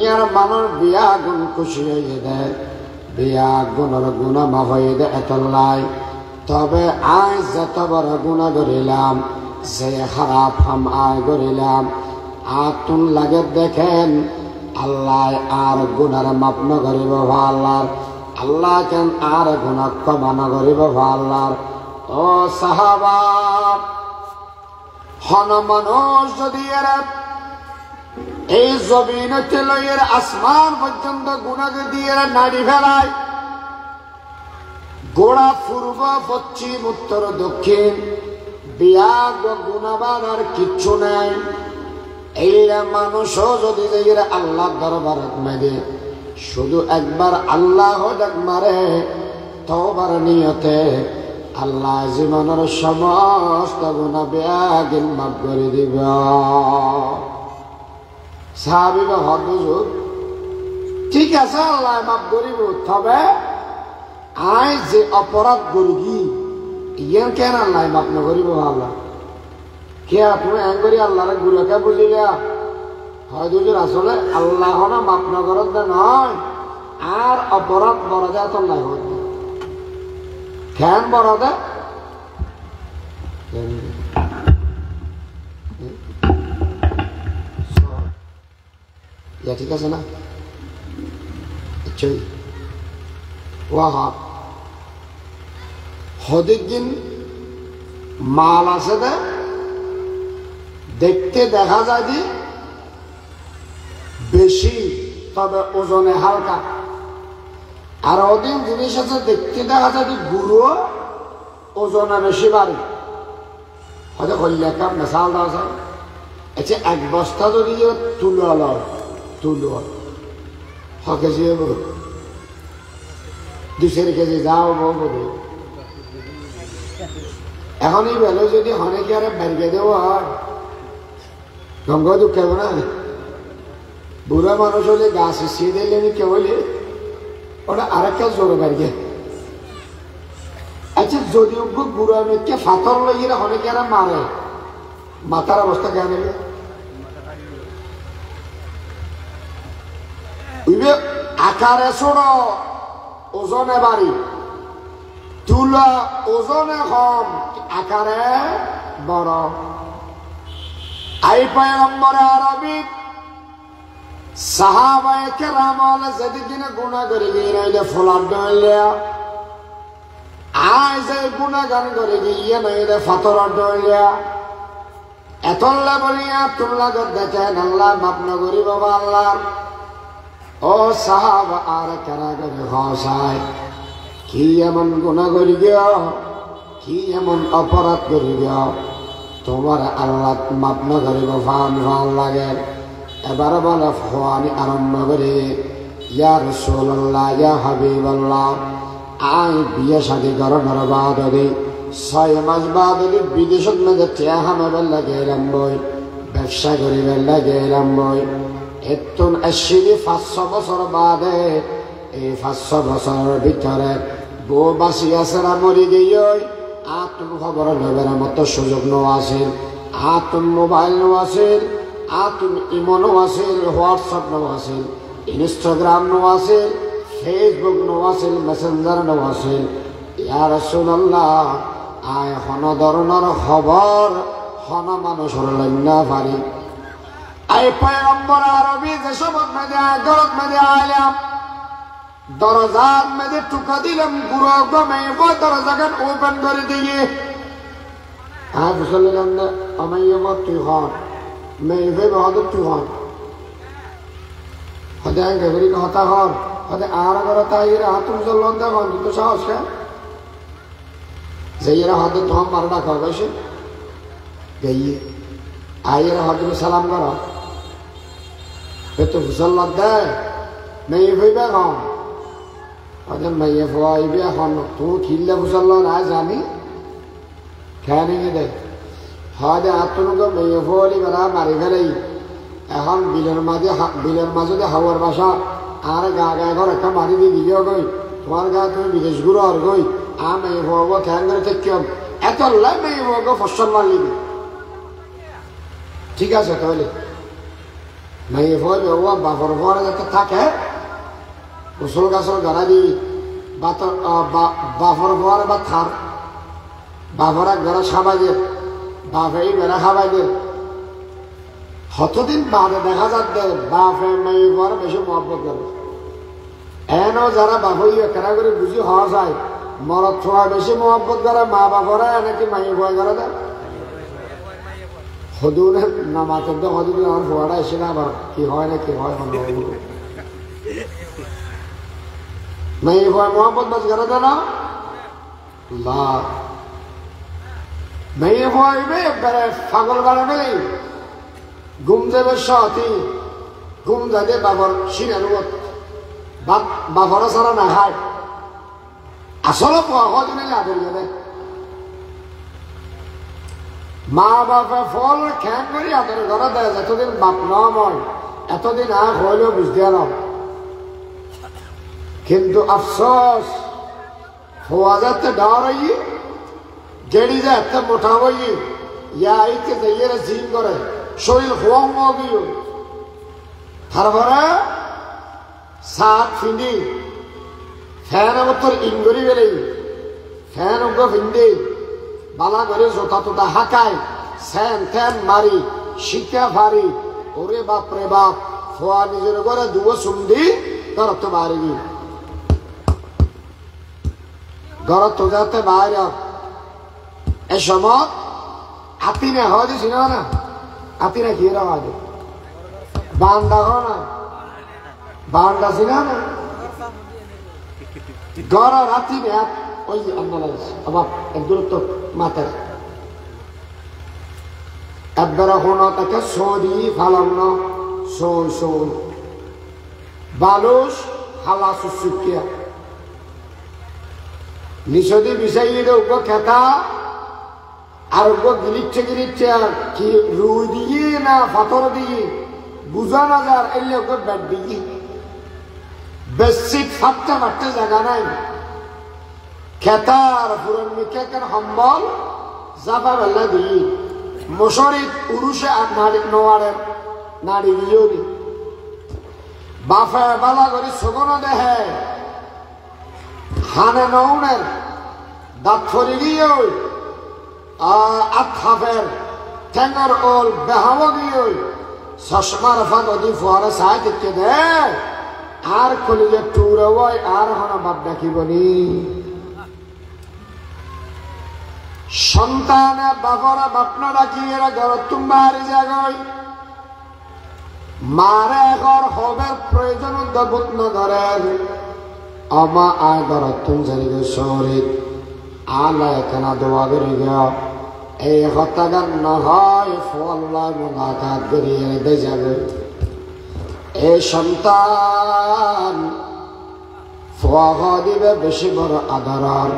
দুনিয়ার মানুষ বিয়া গুণ খুশি হয়ে দেয়, বিয়া গুণের গুণা মাফ হয়ে দেয় এতলাই। তবে আজ যত বড় গুণা করিলাম, যে খারাপ হাম আয় করিলাম, আতুন লাগে দেখেন আল্লাহ আর গুণার মাপ ন করিব আল্লাহর, আল্লাহ কেন আর গুণা ক্ষমা ন করিব আল্লাহর। ও সাহাবা, হন মানুষ যদি এরা এই জমিন লইয়ের আসমান পর্যন্ত গুণাকে দিয়ে নাড়ি ফেলায়, গোড়া পূর্ব পশ্চিম উত্তর দক্ষিণ বিয়া গুণাবাদ আর কিচ্ছু নেই। এই মানুষও যদি আল্লাহ দরবারত মেরে শুধু একবার আল্লাহ ডাক মারে, তওবার নিয়তে আল্লাহ জীবনের সমস্ত গুণা বেয়াগিন মাফ করে দিব। সাহাবীরা হদ বুঝুক, ঠিক আছে আল্লাহ মাফ করিব, তবে আই যে অপরাধ করি ইয়ার কেন আল্লাহ মাফ না করিব? আল্লাহ কে তুমি এন করি আল্লাহরে গুরুকে বুঝিলা হয় দুজন আসলে আল্লাহ না মাফ না করত নয়, আর অপরাধ বড় যায় তো নাই হয় কেন বড় দেয়? ঠিক আছে না? হদিক দিন মাল আছে দে দেখতে দেখা যায় যে বেশি, তবে ওজনে হালকা। আর ওদিন জিনিস আছে দেখতে দেখা যায় যে গুঁড়ো, ওজনে বেশি বাড়ি। হয়তো কল্যাকা মেশাল দেওয়া যায়। আচ্ছা, এক বস্তা যদি তুলো লয়, তুলো 6 কেজি হবো, 2 কেজি যাও বলবো। এখন এই বেলা যদি অনেকে আরে বেরকে দেওয়া হয়, গঙ্গা দুঃখ না। বুড়া মানুষ হলে গাছ শিয়ে দিলে আমি কে বলি ওটা আরেকটা জোরে বেরকে। আচ্ছা, যদি বুড়া মেয়েকে ফাতর লাগিয়ে অনেকে আরে মারে, মাথার অবস্থা কেন? আকারে ছোট, ওজনে বাড়ি। তুলা ওজনে কম, আকারে বড়। আই পয়গম্বরে আরবি সাহাবায়ে কেরাম যেদিন গুনাহ করে গিয়ে ফোলার ডইলে, আই যে গুনাহগান করে গিয়ে নইলে ফাতর ডইলে, এতল্লা বলিয়া তুল্লা দেখেন আল্লাহ মাফ না করি বাবা আল্লাহ। ও সাহাবা আর কেরা করে হসায়, কি এমন গুনাহ করি গিয়া, কি এমন অপরাধ করি গিয়া তোমার আল্লাহ মাফ না করিব ফান ফান লাগে। এবার বলে ফোয়ানি আরম্ভ করে, ইয়া রাসূলুল্লাহ, ইয়া হাবিবাল্লাহ, আই বিয়ে শাদী করানোর বাদ 6 মাস বাদ বিদেশত মধ্যে টিয়া হামাবার লাগে এলাম বই, ব্যবসা করিবার লাগে এলাম বই। এতন আসিলি 500 বছর বাদে, এই 500 বছরের ভিতরে বউ বাঁচি আছে না মরি গিয়ে, আতুন খবর নেবার মতো সুযোগ নো আছিল, আতুন মোবাইল নো আছিল, আতুন ইমো আছিল, হোয়াটসঅ্যাপ নো আছিল, ইনস্টাগ্রাম নো আছিল, ফেসবুক নো আছিল, মেসেঞ্জার নো আছিল। ইয়া রাসূলুল্লাহ, আয় হন ধরনের খবর হন মানুষের লইনা পারি। আই পয়গম্বর আরবি যেসব মেদে গরত মেদে আইলাম, দরজার মেদে টুকা দিলাম, গুঁড়ো গমে দরজাগান ওপেন করে দিয়ে আজ বললাম না আমায় তুই হন মেয়ে বাহাদুর তুই হন হদে গেবরি কথা হন হদে আর করে তাই হাতুম চলন দেখুন তো সাহস কে যাইয়েরা হদে তোমার মারা ডাকা গেছে গাইয়ে আইয়েরা হদে সালাম করা তো ফুসল্লা দেয় মেয়ে ভাইবে হন হদে মেয়ে ভাইবে এখন তুমি খিললে ফুসল্লা না জানি খেয়ে নিয়ে দেয় হদে আত্মনুকে মেয়ে ফলি বেড়া মারি ফেলেই এখন বিলের মাঝে হাওয়ার বাসা আর গা গায়ে ঘর একটা মারি দিয়ে দিলেও গই তোমার গা তুমি বিদেশ ঘুরো আর গই আর মেয়ে ভাবো খ্যান করে থেকে এত লাই মেয়ে ভাবো ফসল মারলি ঠিক আছে তাহলে মেয়ে ফল বাপর ঘরে যাতে থাকে উসল গাছল গাড়া দি বাপর ঘরে বা থার বাপর এক ঘরে খাবাই দিয়ে বাপে এই বেড়া খাবাই দিয়ে কতদিন বাদে দেখা যাচ্ছে বাপে মেয়ে ঘরে বেশি মহব্বত করে এনো যারা বাপ কেনা করে বুঝি হওয়া যায় মরদ ছোঁয়া বেশি মহব্বত করে মা বাপরা নাকি মাইয়ে ভয় করে দেয় হদুরের নামাতে তো হদুরের আমার ভুয়াটা এসে না আবার কি হয় না কি হয় মাইয়ে ভয় মহব্বত বাস করে দেয় না মেয়ে ভয়বে একবারে পাগল বাড়াবে ঘুম দেবে সতী ঘুম যাবে বাবর সিনের বাবর ছাড়া না খায় আসলে হদিনে আদর যাবে মা বাপে ফল খেয়াল করি আদর ঘরে দেয় যতদিন বাপ নয় এতদিন আখ হইলেও বুঝতে না কিন্তু আফসোস হওয়া যাতে ডর গেড়ি যায় এত মোটা হই ইয়া আইতে যাইয়ে জিম করে শরীর হোম গিয়ে তারপরে সাত ফিন্দি ফ্যান আমার ইংগরি বেলে ফ্যান অঙ্গ ফিন্দি বালা করে জোতা তোতা হাঁকায় স্যান থ্যান মারি শিকা ফারি ওরে বাপ রে বাপ ফোয়া নিজের ঘরে দুবো সুন্দি ঘর তো বাড়ি ঘর তো যাতে বাইরে এ সময় আতিনে হয় যে চিনা না আতিনে কি এরা আগে বান্দা হয় না বান্দা চিনা না ঘর রাতি ওই যে আবার এক দূরত্ব মাথার একবার কোনো তাকে সরি ফালাম না সই সই বালুস হালা সুসুকিয়া নিষদি বিষাইয়ে উপ খেতা আর গিলিচ্ছে গিলিচ্ছে কি রুই দিয়ে না পাথর দিয়ে বুঝা না যার এলে ওকে ব্যাট দিয়ে বেশি ফাটতে ফাটতে জায়গা নাই খেতার পুরন মিকের সম্বল যাবা বেলা দিয়ে মশরিত উরুষে আর নাড়ি নোয়ারের নাড়ি দিয়েও দি বাফে বালা করে সগনা দেহে হানে নৌনের দাঁত ফরি গিয়ে আফের ঠেঙ্গর ওল বেহাব গিয়ে চশমার ফাঁক অদি ফুয়ারে চাই দেখতে দে আর কলিজে টুরে বই আর হন বাপ ডাকিবনি সন্তানে বাপরা বাপনা ডাকি এরা ঘর তুম্বা হারি জাগই মারে ঘর হবের প্রয়োজন উদ্যোগ নগরের আমা আয় ঘর তুম জানি শহরিত আলা এখানা দোয়া করি গা এই হত্যাগার নহয় ফল্লা মোনাকাত করিয়ে দে যাবে এই সন্তান ফোয়া দিবে বেশি বড় আদরার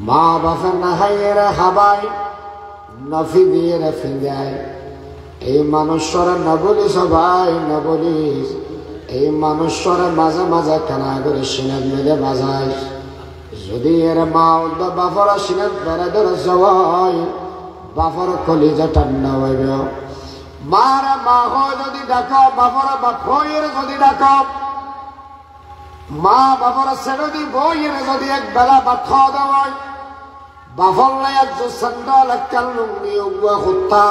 মা বাপের নাহাইয়ের হাবাই নফি দিয়ে রেফে যায় এই মানুষরে না বলি সবাই না বলিস এই মানুষরে মাঝে মাঝে কেনা করে সিনেট মেলে বাজায় যদি এর মা বাপর সিনেট বেড়ে ধরে যাওয়াই বাপর কলিজা ঠান্ডা হইব মারে মা হয় যদি ডাক বাপরে বাপ হইয়ের যদি ডাক মা বাপরে ছেড়ে দি বইয়ের যদি এক বেলা ভাত খাওয়া দেওয়ায় বাপর একজন স্যান্ডাল একটা লুঙ্গি উগুয়া হত্যা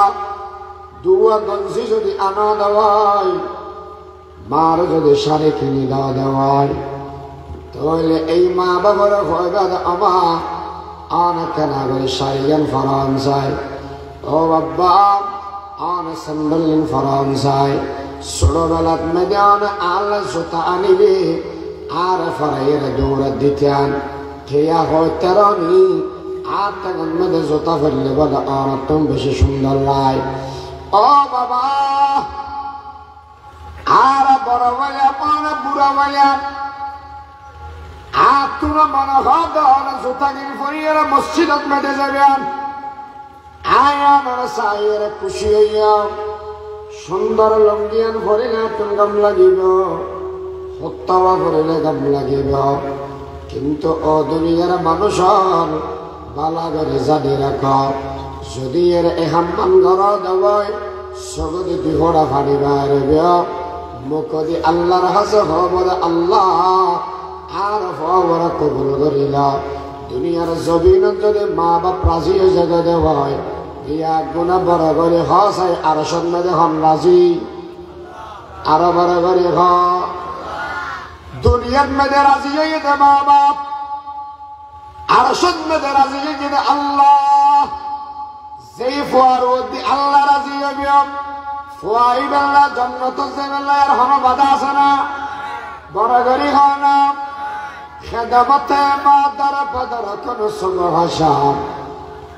দুয়া গঞ্জি যদি আনা দেওয়ায় মার যদি শাড়ি কিনে দেওয়া দেওয়ায় তাহলে এই মা বাবার হইবা আমা আনা কেনা করে শাড়িয়ান ফরান যায় ও বাবা আনা স্যান্ডালিন ফরান যায় ছোটবেলাত মেদে আনা আল্লাহ জুতা আনিবে আর ফরাইয়ের দৌড়া দিতেন খেয়া হয় তেরনি আর তখন মেদে জুতা ফেললে বলে আর তুমি বেশি সুন্দর লাই ও বাবা আর বড় বলে মানে বুড়া বলে আর তোমরা মনে হয় জুতা কিনে ফরিয়ে মসজিদত মেদে যাবেন আয়া না সাইয়ের খুশি হইয়া সুন্দর লঙ্গিয়ান ভরিলে তুমি গাম লাগিব হত্যাবা করিলে গাম লাগিব কিন্তু ও দুনিয়ার মানুষের বালা করে জানি রাখ যদি এর এহাম্মান ঘর দেওয়ায় সগদি বিহরা ফাড়ি বাইরে মুখদি আল্লাহর হাসে হবরে আল্লাহ আর হবরা কবুল করিলা দুনিয়ার জমিন যদি মা বাপ রাজি জগতে হয় বিয়া গুণা বড় করে হাসাই আর সন্ন্যদে হন রাজি আরো বড় করে হ দুনিয়ার মেয়েদের রাজি হইতে মা বাপ আর সন্ন্যদে রাজি হইতে আল্লাহ যেই ফুয়ার ওদি আল্লাহ রাজি হইবে ফুয়াই বেলা জন্নত যে বেলা আর হন বাধা আছে না বড় করি হ না খেদমতে মাদার পদর কোন সুগ ভাষা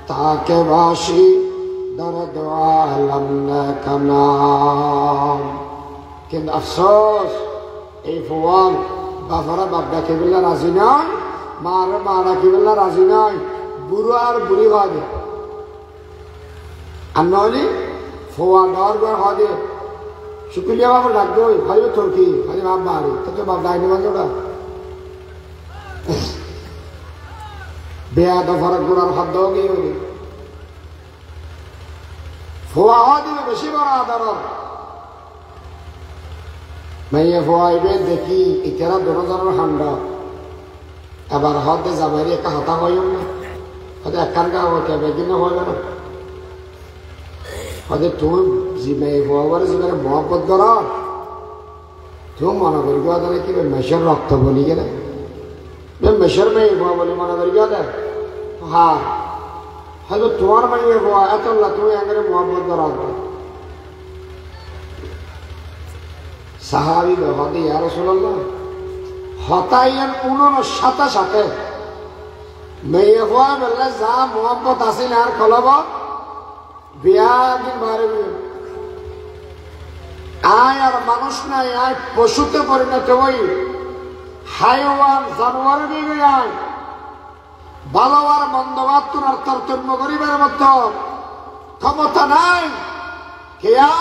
তাকে বাসি দরদ আলম কানাম কিন্তু আফসোস এই ফুয়ান বাবারা বাপ ডাকে বেলা রাজি নয় মারা মা ডাকে বেলা রাজি নয় বুড়ো আর বুড়ি হবে আর নইলে ফুয়া ডর করে হবে শুকুলিয়া বাবা ডাকবে ভাইও তোর কি ভাই বাপ বাড়ি তো বাপ ডাইনি মানে ওটা বেয়া দফার গুড়ার শব্দ কি হলি ফুয়া হওয়া দিবে বেশি বড় আদর মাইয়া ফুয়াইবে দেখি ইতারা দুজনের হান্ডা এবার হতে যাবারি একটা হতা হইম না হয়তো একখান গা হতে বেগিনে হইবে না হয়তো তুমি জিমাই ফুয়াবার জীবনে মহব্বত কর তুমি মনে করি গেলে কি মেশের রক্ত বলি গেলে মেশের মেয়ে ফুয়া বলি মনে করি গেলে হ্যাঁ হয়তো তোমার মাইয়ে ফুয়া এত তুমি একেবারে মহব্বত করা সাহাবি হতে ইয়া রাসূলুল্লাহ হতাইয়ের উনোর সাথে সাথে মেয়ে ফুয়া বললে যা মহব্বত আসিল আর খলব বিয়া দিন বারে আয় আর মানুষ নাই আয় পশুতে পরিণত হই হাইওয়ান জানোয়ার দিকে আয় ভালো আর মন্দ মাত্র আর তারতম্য করিবার মতো ক্ষমতা নাই কেয়া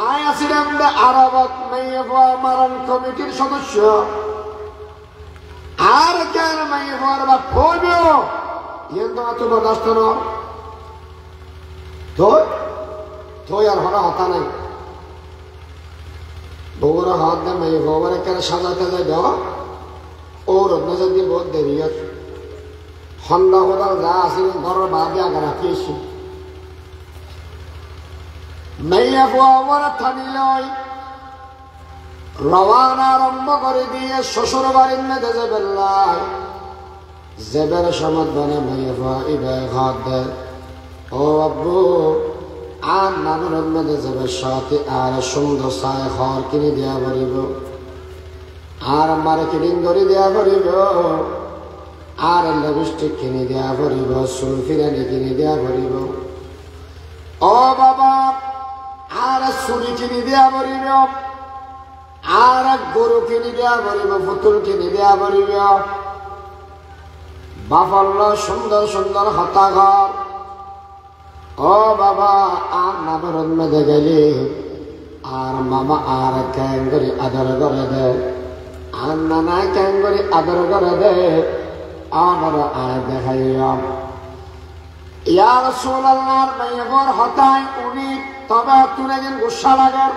আয় আসিলাম আরবত মেয়ে মারণ কমিটির সদস্য আর কেন মেয়ে বা ফোন তো বরদাস্ত তো আর হরা হতা নাই বউরা হাত দে মেয়ে বউরে কেন সাজাতে যায় দেওয়া ওর নজর দিয়ে বহুত দেরি আছে সন্ধ্যা কোথাও যা আসিল ঘরের বাদে আগে রাখিয়েছি মেয়ে বউরে থানি লয় রওয়ানা আরম্ভ করে দিয়ে শ্বশুর বাড়ির মেয়েতে যাবে জেবের সমত বানে মেয়ে ইবে হাত দেয় ও আব্বু আর নানুর মেয়েতে যাবে সাথে আর সুন্দর চায় ঘর কিনে দেওয়া পারিব আর মার্কেটিং করে দেওয়া পারিব আর লিপস্টিক কিনে দেওয়া পারিব চুল ফিরানি কিনে দেওয়া পারিব ও বাবা আর চুরি কিনে দেওয়া পারিব আর গরু কিনে দেওয়া পারিব পুতুল কিনে দেওয়া পারিব বাফল সুন্দর সুন্দর হতা ঘর ও বাবা আর নামের মেধে গেলি আর মামা আর ক্যাং করে আদর করে দে আর নানা ক্যাং করে আদর করে দে আমার আয় দেখাইলাম ইয়া রাসূলুল্লাহর মেয়ের হতায় উনি তবে তুলে গেন গুসা লাগার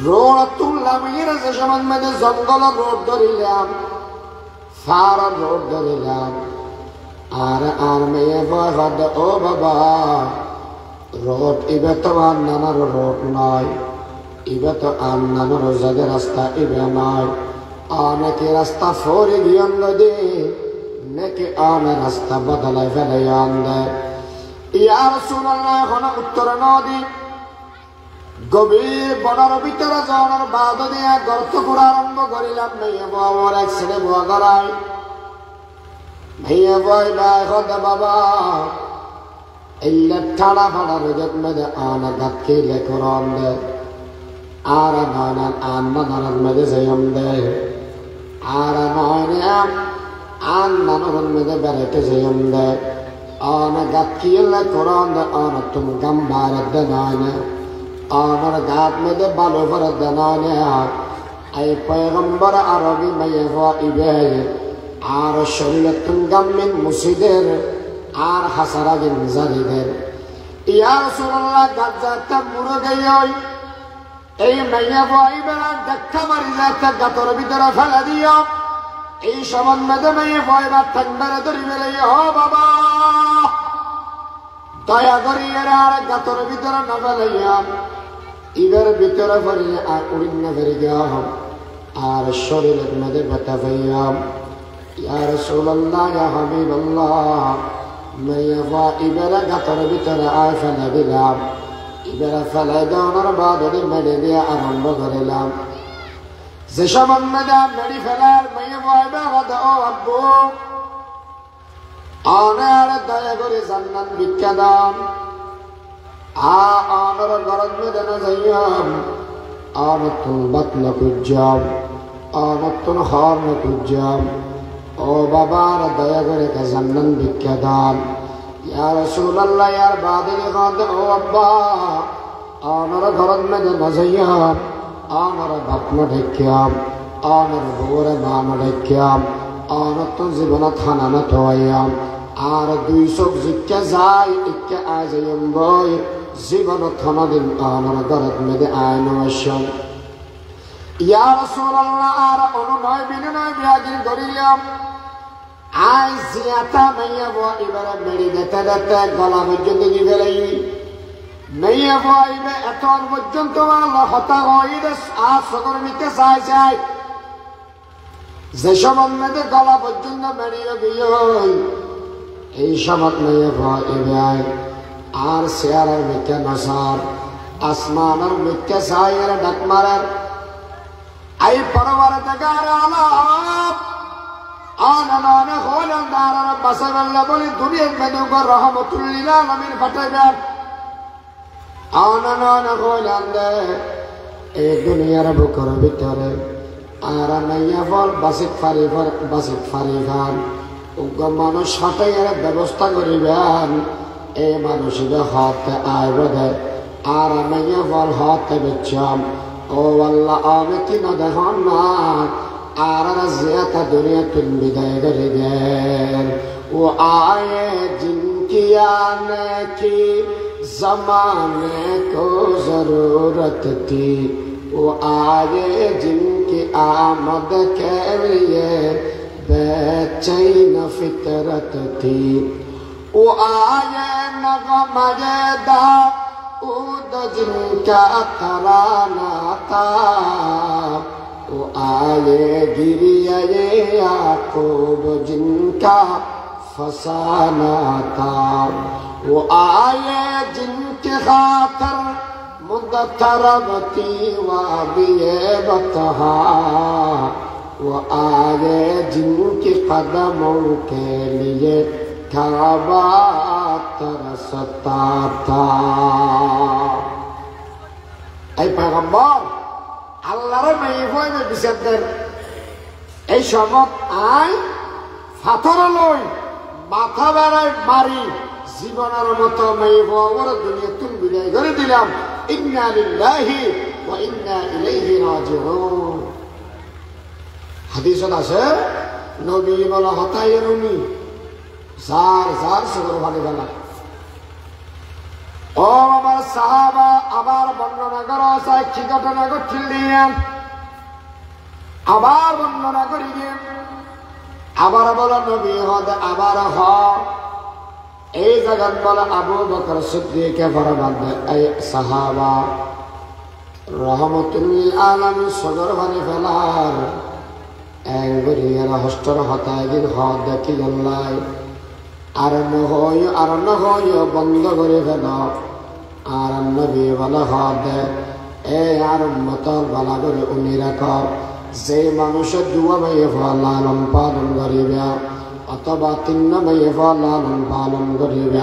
রোড তুললাম যে সমান মেধে জঙ্গল রোড ধরিলাম সারা রোড ধরিলাম আর আর মেয়ে বয়স ও বাবা রোড ইবে তো আর নানার রোড নয় ইবে তো আর নানার জায়গা রাস্তা ইবে নয় অনেকে রাস্তা ফোরে গিয়ে নদী নাকি অনে রাস্তা বদলাই ফেলে আনবে ইয়া রাসূলুল্লাহ এখন উত্তর নদী গভীর বনের ভিতরে যাওয়ার বাদ দিয়ে গর্ত করা আরম্ভ করিলাম মেয়ে বাবার এক ছেলে বুয়া গড়াই মেয়ে বই বাই হতে বাবা এলে ঠাড়া ফাড়া রোজত মেয়েদের আনা গাত খেলে কোরআন দে আর নানান আন্না নানান মেয়েদের জয়ম দে আর নয়নিয়াম আন নানান মেয়েদের বেড়াইতে জয়ম দে আনা গাত খেলে কোরআন দে আনা তুমি গাম্বার দে নয়নে আমার গাত মেয়েদের ভালো করে দে নয়নে এই পয়গম্বর আরবি মেয়ে ইবে আর শরীয়তুন গাম্মিন মুসিদের আর হাসারাগিন জালিদের ইয়া রাসূলুল্লাহ গাজ্জাটা মুড়ো গেই এই মাইয়া বই বেড়া দেখা মারি যাতে গাতর ভিতরে ফেলে দিও এই সম্বন্ধে মাইয়া বই বা ঠান্ডারে ধরি বেড়ে ও বাবা দয়া করি এরা আর গাতর ভিতরে না ফেলাইয়া ঈদের ভিতরে ফেলে আর উড়িন না ফেরে গিয়া আর শরীরের মধ্যে ব্যথা পাইয়া ইয়া রাসূলুল্লাহ ইয়া হাবিবাল্লাহ মাইয়া বই বেড়া গাতর ভিতরে আর ফেলে দিলাম এবারে ফেলাই দেওয়ার বাদে মেরে দিয়ে আরম্ভ করিলাম যে সম্বন্ধে মেরি ফেলার মেয়ে বয়বে ও আব্বু অনার দয়া করে জান্নাত ভিক্ষা দান অনর গরজ মেদে না যাইয়াম অনতুন বাতলা কুজাম অনতুন হর না কুজাম ও বাবার দয়া করে জান্নাত ভিক্ষা দান ইয়া রাসূলুল্লাহ ইয়ার বাদে গাদে ও আব্বা আমার ঘরের মধ্যে নজাইয়াম আমার বাপনা ঢেকিয়াম আমার বউরে মানা ঢেকিয়াম আমার তো জীবনে থানা না থাইয়াম আর দুই চোখ জিকে যাই ইকে আয় যাইম বই জীবন থানা দিন আমার ঘরের মধ্যে আয় নয়সম ইয়া রাসূলুল্লাহ আর অনুনয় বিনয় বিয়াগির ধরিলাম আই জিয়াতা মাইয়া বো এবারে মেরি দেতে দেতে গলা পর্যন্ত গিয়ে ফেলাই মাইয়া বো এবার এত পর্যন্ত আল্লাহ হতা হয়ে আর সকল নিতে চাই যে সম্বন্ধে গলা পর্যন্ত মেরিয়ে গিয়ে এই সময় মাইয়া বো এবার আর শেয়ারের মিথ্যা নসার আসমানের মিথ্যা সাইয়ের ডাক মারার আই পরবার দেখার আলাপ আনানা হলান দারার বাসাল্লাহ বলি দুনিয়ার মেদুক রহমাতুল লিল আলামিন ফাটাইবেন আনানা হলান দে এই দুনিয়ার বুকের ভিতরে আর মাইয়া ফল বাসিক ফারি খান উগ্র মানুষ হটাইয়ের ব্যবস্থা করিবেন এই মানুষের হাতে আইব দে আর মাইয়া ফল হাতে বেচাম ও আল্লাহ আমি কিনা দেখুন না আর জিয়াতা দুনিয়া তুম বিদায় করে দেন ও আয়ে জিনকি आने की जमाने को जरूरत थी वो आए जिनकी आमद के लिए बेचैन फितरत थी वो आए नगमजेदा उद जिनका तराना था वो आए गिरिया याकूब जिनका फसाना था वो आए जिनके खातर मुदतरबती वादिये बतहा वो आए जिनके कदमों के लिए काबा तरसता था। ऐ पैगम्बर আল্লাহর মেয়ে বিচারদের এই সমত আয় ফাথর লই মাথা বেড়ায় মারি জীবনের মতো মেয়ে বড় দুনিয়া তুমি বিদায় করে দিলাম ইন্না লিল্লাহি ওয়া ইন্না ইলাইহি রাজিউন। হাদিসত আছে নবী বলা হতায়ের উনি যার যার সুগর ভালো বেলা ও আমার সাহাবা আবার বর্ণনা করা আছে কি ঘটনা ঘটছিলেন আবার বর্ণনা করি আবার বলো নবী হদ আবার হ এই জায়গায় বলে আবু বকর সিদ্দিককে ফরমান এই সাহাবা রহমতুল আলামিন সদর ভানি ফেলার এর হস্টর হতায় দিন হ দেখি গল্লাই আর নহয় বন্ধ করে ফেল আর নবী বলা হদে এ আর মতল বলা করে উনি রাখ যে মানুষের দুয়া মেয়ে লালন পালন করিবে অথবা তিন মেয়ে লালন পালন করিবে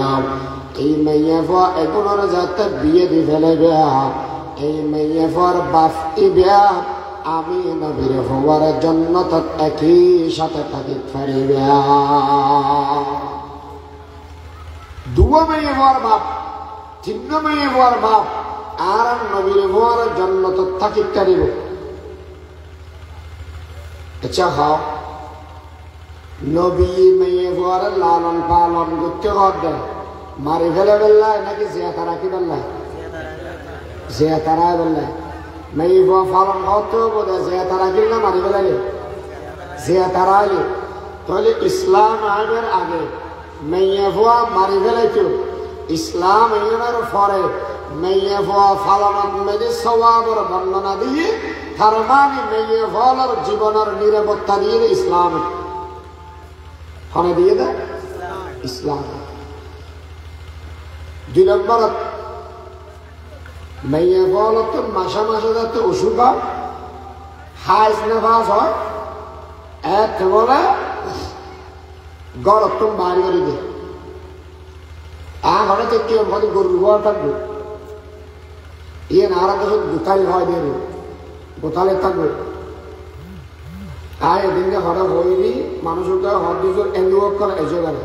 এই মেয়ে এগুলোর যাতে বিয়ে দি ফেলেবে এই মেয়ে বাপ ইবে আমি নবীর হওয়ার জন্য তো একই সাথে থাকি ফেরিবে দুয়া মেয়ে হওয়ার বাপ তিন মেয়ে হওয়ার বাপ আর নবীর হওয়ার জন্য তো থাকি কারিব আচ্ছা হাও নবী মেয়ে হওয়ার লালন পালন করতে হবে মারি ফেলে বললাই নাকি জিয়াতা রাখি বললাই? জিয়াতা রায় বললাই। মেয়ে বুয়া ফালন হতো বোধ হয় জিয়াতা রাখিল না মারি ফেলাইলে? জিয়াতা রাইলে। তাহলে ইসলাম আইনের আগে মেয়ে বুয়া মারি ফেলাইতো, ইসলাম আইনের পরে মেয়ে বুয়া ফালন মেয়ে সওয়াবের বর্ণনা দিয়ে তার মানে মেয়ে ফলের জীবনের নিরাপত্তা দিয়ে ইসলাম ফলে দিয়ে দেয় ইসলাম। 2 নম্বর মেয়ে ফল তো মাসে মাসে যাতে অসুখ হয়, হাইস নেফাস হয়, এক বলে গড় তুমি বাড়ি বাড়ি দে ঘরে তো কেউ বলে গরু হওয়া থাকবে ইয়ে নারা দেশ গোতালি হয় দিয়ে গোতালে থাকবে আর এদিনকে হঠাৎ হয়নি মানুষকে হর দুজন এন্দুক করে এসে গেল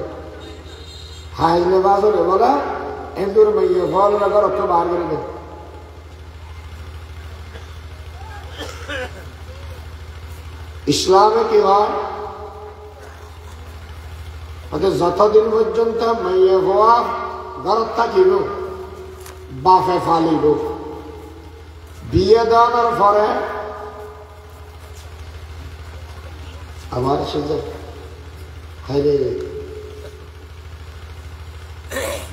হাইজ নেবাস বলে এন্দুর মেয়ে ফল রাখার অর্থ বার করে দে। ইসলামে কি হয় যতদিন পর্যন্ত মেয়ে হওয়া ঘরত থাকিব বাপে ফালিব, বিয়ে দেওয়ার পরে আমার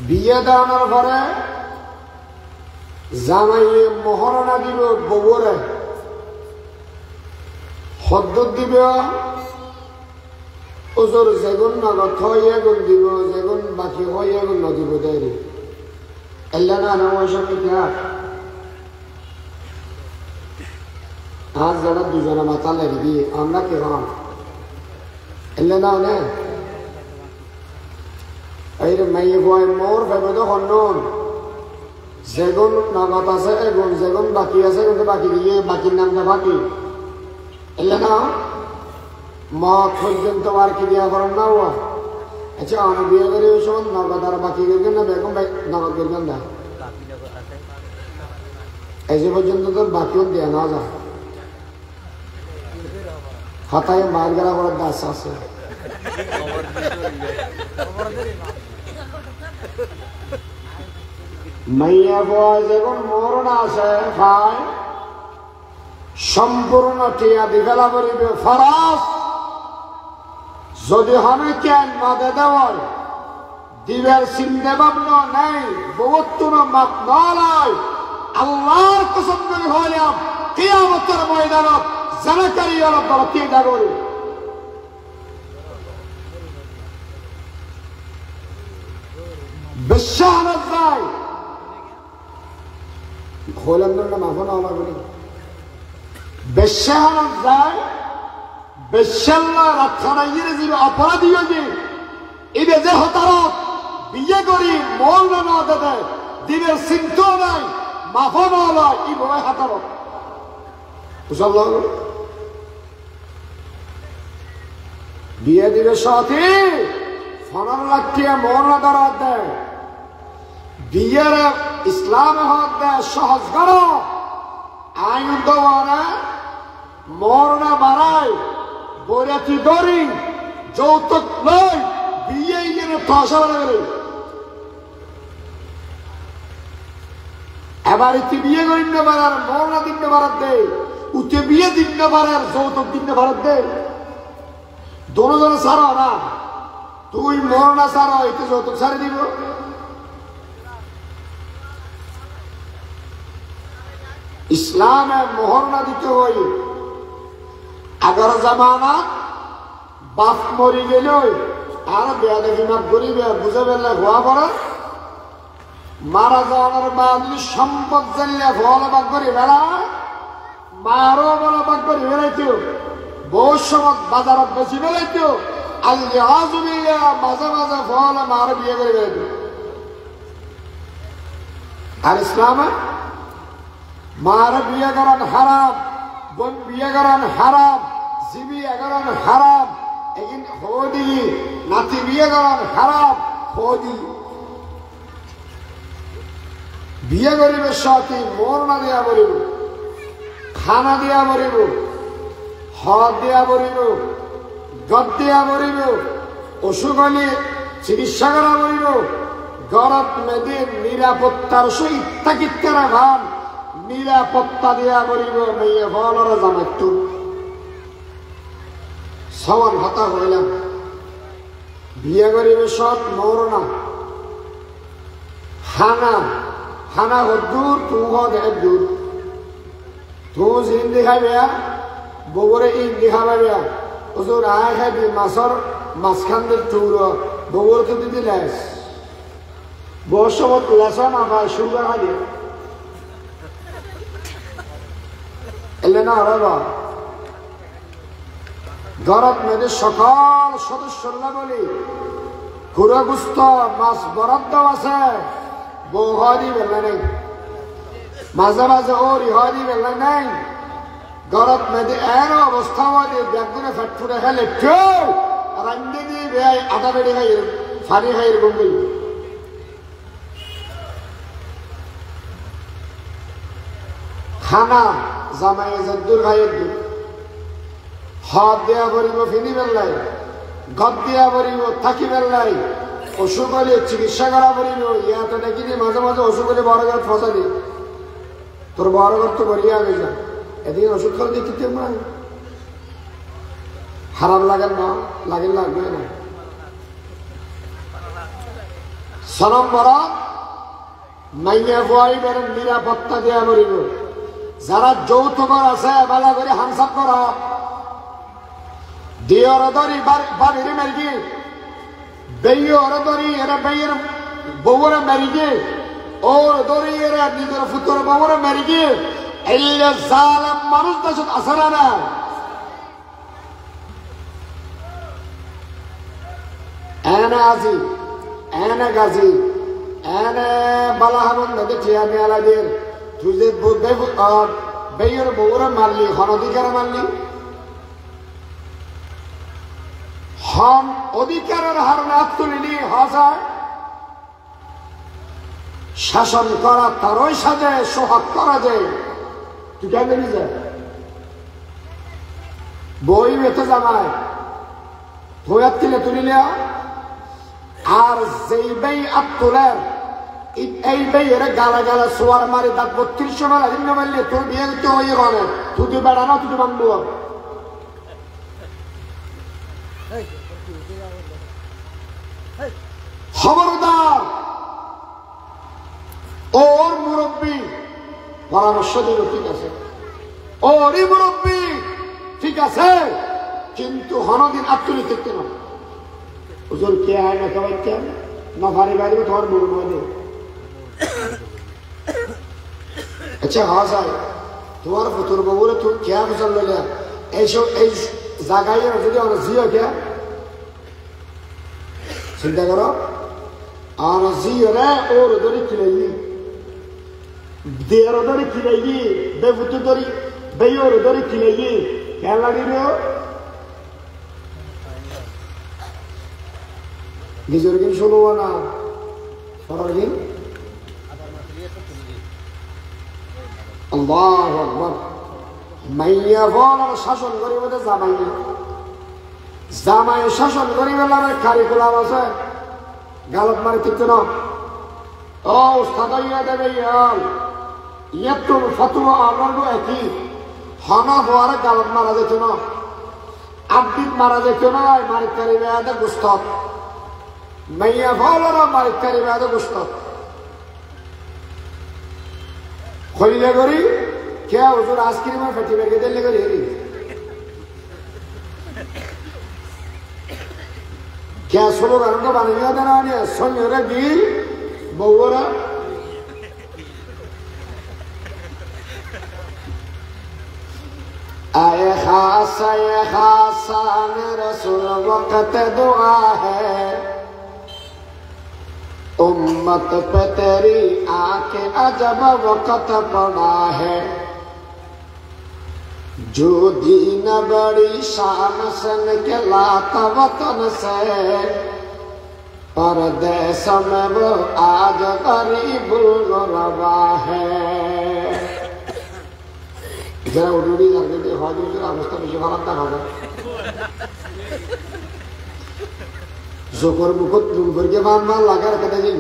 বিয়ে দেওয়ানোর পরে জামাইয়ে মোহরণা দিব গোবরে হদ্দত দিব ওজোর যেগুন নগদ হইয়া গুণ দিব যেগুন বাকি হইয়া গুণ নদিব দেয় এল্লা না নমসব ইতিহাস আজ যারা দুজনে মাথা লেগে দিয়ে আমরা কি হন এলে না নে এই মেয়ে বয় মোর ভেবে তো হন্যন যেগুন নগদ আছে এগুন যেগুন বাকি আছে কিন্তু বাকি দিয়ে বাকির নামটা বাকি এলে না মত পর্যন্ত আর কি দিয়া করেন না ও আচ্ছা অনেক বিয়ে করে ওই সময় নগদ আর বাকি করবেন না বেগম নগদ করবেন না এই যে পর্যন্ত তোর বাকিও দেয়া না যায় হাতায় মার গেলা করার দাস আছে মাইয়া বয় যখন মরণ আছে ভাই সম্পূর্ণ টিয়া দিবেলা করিবে ফরাস যদি হনে কেন মাদে দেওয়ার দিবের চিন্তা ভাবনা নেই বহুত মাপ নয় আল্লাহর কসম করে হইলাম কিয়ামতের ময়দানত জানাকারী অলপ বড় চিন্তা করি বিশ্বাস যায় হইলাম না মাফন হওয়া বলি বিশ্বাস যায় বেশাল্লা রাখানা ইংরেজির অপরাধী যে এদের যে হতারত বিয়ে করি মল না দেয় দিনের চিন্তা নাই মাফন নয় এই ভয় হাতারত বিয়ে দিবে সাথে ফনার লাগছে মন দরাত দেয় বিয়ের ইসলাম হাত দেয় সহজ করো আইন দেওয়ানা মরনা বাড়ায় বৈরাতি দরি যৌতুক নয় বিয়ে গেলে ঠসা গেলে এবার ইতি বিয়ে করি না পারার মরনা দিন ভারত দে উঠে বিয়ে দিন না পারার যৌতুক দিন ভারত দে দোনো সারা না তুই মরনা সারা এতে যৌতুক সারি দিব ইসলামে মোহরনা দিতে হই আগর জামানা বাপ মরি গেল আর বেয়া দেখি মাপ করিবে বুঝে পেলে হওয়া পড়া মারা যাওয়ার বাদ সম্পদ জানলে ভোলা বাগ করে বেড়ায় মারও বলা বাগ করে বেড়াইতো বহু সময় বাজারত বেশি বেড়াইতো মাঝে মাঝে ফল মার বিয়ে করে বেড়াইত আর ইসলামে মার বিয়ে করান হারাম বোন বিয়ে করান হারাম জিবি করান হারাম এগিন হদি নাতি বিয়ে করান হারাম হদি বিয়ে করিবে সাথে মরনা দিয়া বলিব খানা দিয়া বলিব হদ দিয়া বলিব গদ দিয়া বলিব অসুখ হলে চিকিৎসা করা বলিব গরত মেদে নিরাপত্তার সহিত থাকিত কেরা ভান নিরাপত্তা দিয়া বলিব মেয়ে বলর জামাইতো সমান হতা হইলাম বিয়ে করিবে সব মোর না হানা হানা হদ্দুর তু হদ দূর তু জিন্দি খাবে বগরে ইন্দি খাবে ওজোর আয় খাবি মাছর মাঝখানদের টুর বগর তো দিদি লেস বসবত লেসা না পায় সুগা খালি এলে না হবা গরত মেয়েদের সকল সদস্যরা বলি ঘুরে গুস্ত মাছ বরাদ্দ আছে বউ হরি বেলা নেই মাঝে মাঝে ও রিহরি বেলা নেই গরত মেয়েদের এর অবস্থা হলে ব্যাগগুলো ফেট ফুটে খেলে কেউ রান্দি দিয়ে বেয়াই আটা বেড়ে খাই ফানি খাই এরকম বলি খানা জামাই যদ্দুর খাইয়ের দূর হাত দেয়া পড়িব ফিনি বেল্লাই গদ দিয়া পড়িব থাকি বেল্লাই অসুখ হলে চিকিৎসা করা পড়িব ইয়াতে দেখিনি মাঝে মাঝে অসুখ হলে বড় ঘর ফসা দি তোর বড় ঘর তো বড়িয়া হয়ে যায় এদিকে ওষুধ খাওয়া দেখতে মানে খারাপ লাগেন না লাগেন লাগবে না সনম বড় মাইয়া বুয়ারি বেরেন নিরাপত্তা দেয়া পড়িব যারা যৌথ ঘর আছে বেলা করে হামসাপ করা দিয়র ধরি বাড়ির মেরগি বেইয়র ধরি এরা বেইয়ের বউরে মেরগি ওর ধরি এরা নিজের ফুতর বউরে মেরগি এলে জালেম মানুষ দেশত আছে না এনে আজি এনে গাজি এনে বালাহামন নদী ঠিয়া মেয়ালাদের তুই যে বেইয়ের বউরে মারলি হনধিকারে মারলি হন অধিকারের হার না তুলিনি হাজার শাসন করা তারই সাজে সোহাগ করা যায় তুই কেন যায় বই বেঁচে জামায় ভয়াত কিনে তুলিলে আর যেই বেই আত তোলের এই বেই এর গালা গালা সোয়ার মারি দাঁত 32 মারা হিন্ন মারলে তোর বিয়ে তো হয়ে গেল তুই বেড়া না তুই বান্ধব খবরদার ওর মুরব্বী পরামর্শ দিল ঠিক আছে ওরই মুরব্বী ঠিক আছে কিন্তু হনদিন আত্মনি দেখতে না হুজুর কে আয় না সবাই কে না ভারী ভারী তোমার বড় বলে আচ্ছা হ্যাঁ স্যার তোমার পুতুর বউরে তুই কে ফসল লইলে এইসব এই জায়গায় যদি আমরা জিও কে চিন্তা করো আর জিওরে ওর ধরে কিনাই দেড় ধরে কিনাই বেফুতু ধরি বেয়োর ধরে কিনাই কেন লাগিল নিজের কিন শুনবো না সরার কিন আল্লাহু আকবার মাইয়া বলার শাসন করি বলে জামাই জামাই শাসন করি বলে কারিকুলাম আছে গালত মারি ঠিক না ও উস্তাদ ইয়া দেবে ইয়াতুর ফতোয়া আমল একই হনা হওয়ার গালত মারা যেত না আব্দিত মারা যেত না মারি কারি বেয়াদে গুস্তাদ মাইয়া বলার মারি কারি বেয়াদে গুস্তাদ খলিলে করি কে হুজুর আইসক্রিমের ফেটি বেগে দিলে করি হেরি কে ষোলো গানটা বানিয়ে দেনা সঞ্জরে গিল বউরা आए खासान रसूल वक़्त दुआ है उम्मत पे तेरी आके अजब वक़्त पड़ा है जो दीन बड़ी शान से निकलाता वतन से परदेश में वो आज गरीब गुरबा है যারা উড়ি গার্গেতে হজের অবস্থা বেশি খারাপ দেখা যায় জোকর মুখত দুম করে মান লাগার কেটে যাই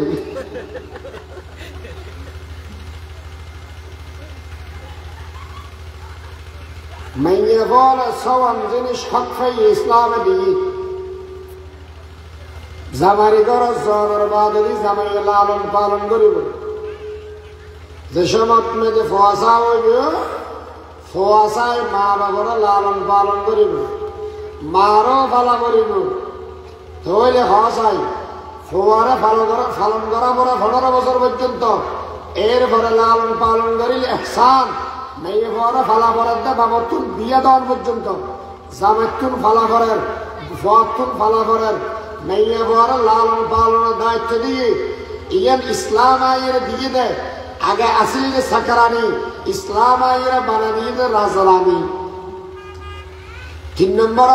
মাইয়া বলে সওয়ান জিনিস হক ফাই ইসলামে দিই জামারি ঘর জনের বাদে জামাই লালন পালন করিব যে সময় মেয়েকে ফোয়াশা হইব ফোয়াশায় মা বাবার লালন পালন করিব মারও পালা করিব তাহলে হসাই ফোয়ারে পালন করা পরে 15 বছর পর্যন্ত এরপরে লালন পালন করিলে ইহসান মেয়ে ফোয়ারে ফালা পরের দে বাবতুন বিয়ে দেওয়ার পর্যন্ত জামাতুন ফালা পরের ফোয়াতুন ফালা পরের মেয়ে ফোয়ারে লালন পালনের দায়িত্ব দিয়ে ইয়ান ইসলাম আইয়ের দিয়ে দেয় আগে আসিল যে সাকারানি ইসলাম আইয়ের বানা দিয়ে দেয় রাজরানি 3 নম্বর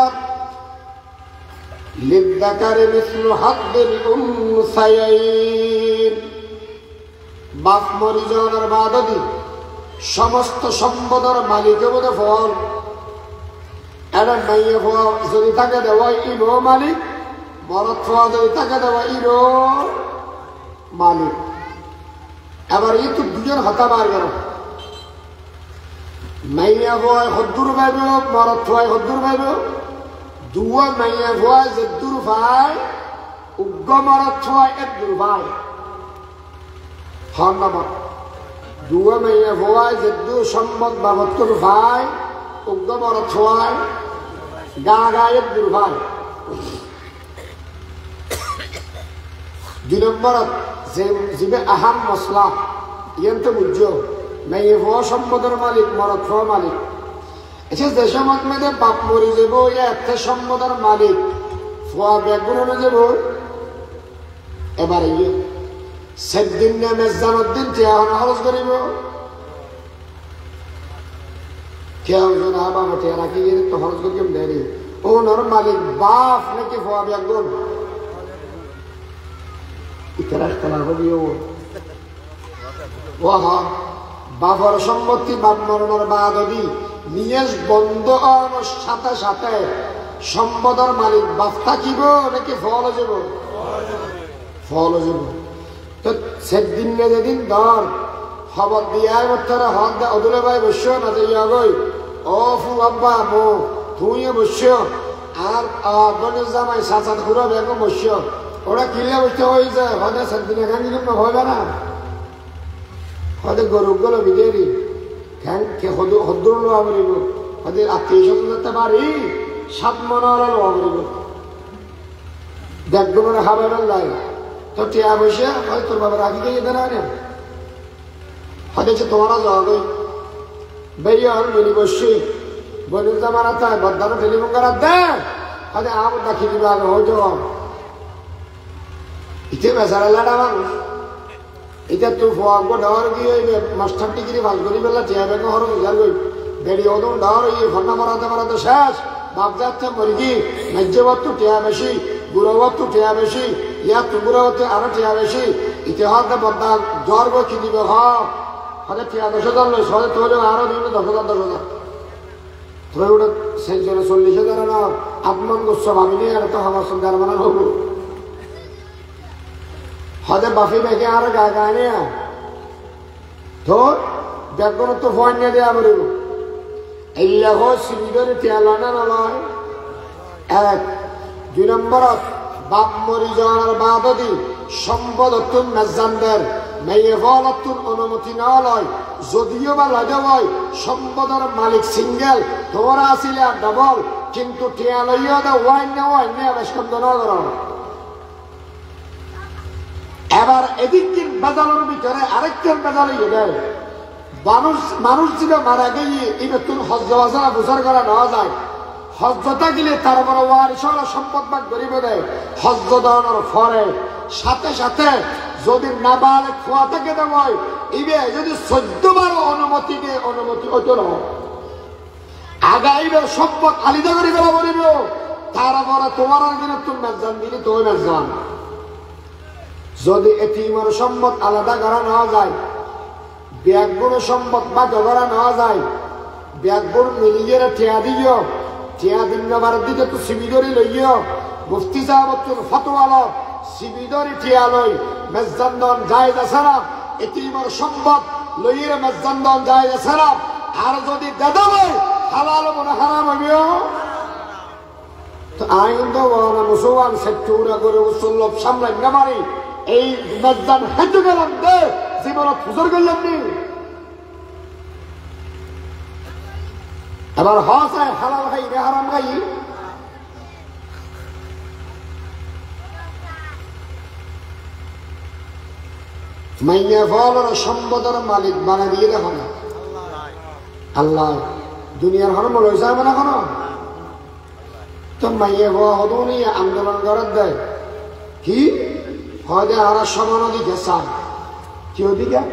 লিদ্দাকারে মিসলু হাদ্দিল উনসায়াইন বাপ মরি যাওয়ার বাদে সমস্ত সম্পদের মালিক বলে ফল এটা মাইয়ে ফল যদি তাকে দেওয়া ইরো মালিক মরদ ফল যদি তাকে দেওয়া ইরো মালিক এবার এই তো দুজন হতা বার গেল মাইয়া ফল হদ্দুর পাইব মরদ ফল হদ্দুর পাইব দুয়া মাইয়া ফল যেদুর ভাই উগ্র মরদ ফল একদুর ভাই হন নাম দুয়া মাইয়া ফল যেদুর সম্মত বাবত্তর ভাই উগ্র মরদ ফল গা একদুর ভাই 2 নম্বর যে আহাম মশলা ইয়ান তো বুঝছো মেয়ে হওয়া সম্পদের মালিক মরদ হওয়া মালিক আচ্ছা যে সময় মেয়েদের বাপ মরি যাব একটা সম্পদের মালিক ফোয়া ব্যাগুন যাব এবার ইয়ে সেদিন না মেজানুদ্দিন টিয়াহন খরচ করিব টিয়াহন বাবা টিয়া রাখি তো খরচ করি কেমন দেয় ও নর মালিক বাপ নাকি ফোয়া ব্যাগুন বাবার সম্পত্তি বাপ মরণের বাদী নিয়েস বন্ধ সাথে সাথে সম্পদের মালিক বাপ থাকিব নাকি ফল যাব ফল যাব তো সেদিন না যেদিন ধর খবর দিয়ে মধ্যে হক দে অদুলে ভাই বসছ না যে গই ও ফু আব্বা মো তুই বসছ আর বনে জামাই সাত ঘুরা বেগম বসছ ওরা কিলে বসতে হয়ে যায় হয়তো সেদিন এখান কিন্তু হবে না হয়তো গরুগুলো বিদেরি হদ্দুর লোয়া বলিব হয়তো আত্মীয় স্বজন যেতে পারি 7 মনের লোয়া বলিব দেখগুলো খাবে বেলায় তো টিয়া বসে হয়তো তোর বাবা রাখি গিয়ে দেনা না হয়তো তোমারা যাওয়া গই বেরিয়ার মিনি বসছি বলি জামারা তাই বদানো টেলিফোন করার দে হয়তো আমার দেখি দিবে আগে হয়তো ইতে বেচারা লাডা মানুষ এটা তো ফোয়াঙ্গ ডাওয়ার গিয়ে মাস্টার ডিগ্রি ভাল করি বেলা টিয়া ব্যাঙ্গ হর বুঝার গই বেড়ি ওদম ডাওয়ার ইয়ে ফন্না মারাতে শেষ বাপ যাচ্ছে মরি গি মেজ্যবত টিয়া বেশি বুড়োবত টিয়া বেশি ইয়া তুগুড়াবত আরো টিয়া বেশি ইতিহাসে বদা জ্বর গো কি দিবে হলে টিয়া 10,000 লই সহজে তোর আরো দিবে 10,000 তোর ওটা সেই জন্য 40,000 না আপমান গোস্ব ভাবিনি আর তো আমার সঙ্গে মানে হবো হদে বাফি বেঁকে আর গানে তো দেখুন তো ফোন নিয়ে দেওয়া বলিব এই লেখ সিমিটারে টেলানা নয় 1 2 নম্বর বাপ মরি যাওয়ার বাদী সম্পদ অত্যুন মেজানদের মেয়ে ফল অত্যুন অনুমতি না লয় যদিও বা লাগে হয় সম্পদের মালিক সিঙ্গেল তোরা আসিলে ডবল কিন্তু টিয়া লইয়া দে ওয়াইন নিয়ে বেশ কম না করা এবার এদিকের বেজালের ভিতরে আরেকটার বেজাল দেয় মানুষ যদি মারা গিয়ে এটা তুন হজ্জ বাজারা বুঝার করা নেওয়া যায় হজ্জটা গেলে তারপরে ওয়ারিসরা সম্পদ ভাগ করিব দেয় হজ্জ দেওয়ানোর ফলে সাথে সাথে যদি নাবালেগ খোয়া থেকে দেয় ইবে যদি 14 বার অনুমতি দিয়ে অনুমতি হইতো না আগাইবে সম্পদ আলিদা করি বেলা বলিব তারপরে তোমার দিনে তুমি মেজান দিলে তুমি মেজান যদি এতিমের সম্পদ আলাদা করা নেওয়া যায় ব্যাগগুলো সম্পদ বা জগড়া নেওয়া যায় ব্যাগগুলো মিলিয়ে ঠেয়া দিও ঠেয়া দিন দিতে তো সিমি করে লইও মুফতি সাহেবতুল ফতোয়ালো শিবিদরি ঠিয়ালই মেজদান্দন জায়েজ আছে না এতিমের সম্পদ লইরে মেজদান্দন জায়েজ আছে না আর যদি দাদা ভাই হালাল মনে হারাম হইও তো আইন তো ওনা মুসলমান সেক্টুরা করে উসুল্লব সামলাই না পারি এই মেজদান হেঁটে গেলাম দে জীবনত ফুজর করলাম নি এবার হসায় হালাল খাই রে হারাম খাই মাইনে ফলের সম্পদের মালিক বানা দিয়ে দেখো না আল্লাহ দুনিয়ার হরম লইছে না কোনো তো মাইয়ে হওয়া হতো নি আন্দোলন করার দেয় কি হয়তো আর সমান অধিকার চান কি অধিকার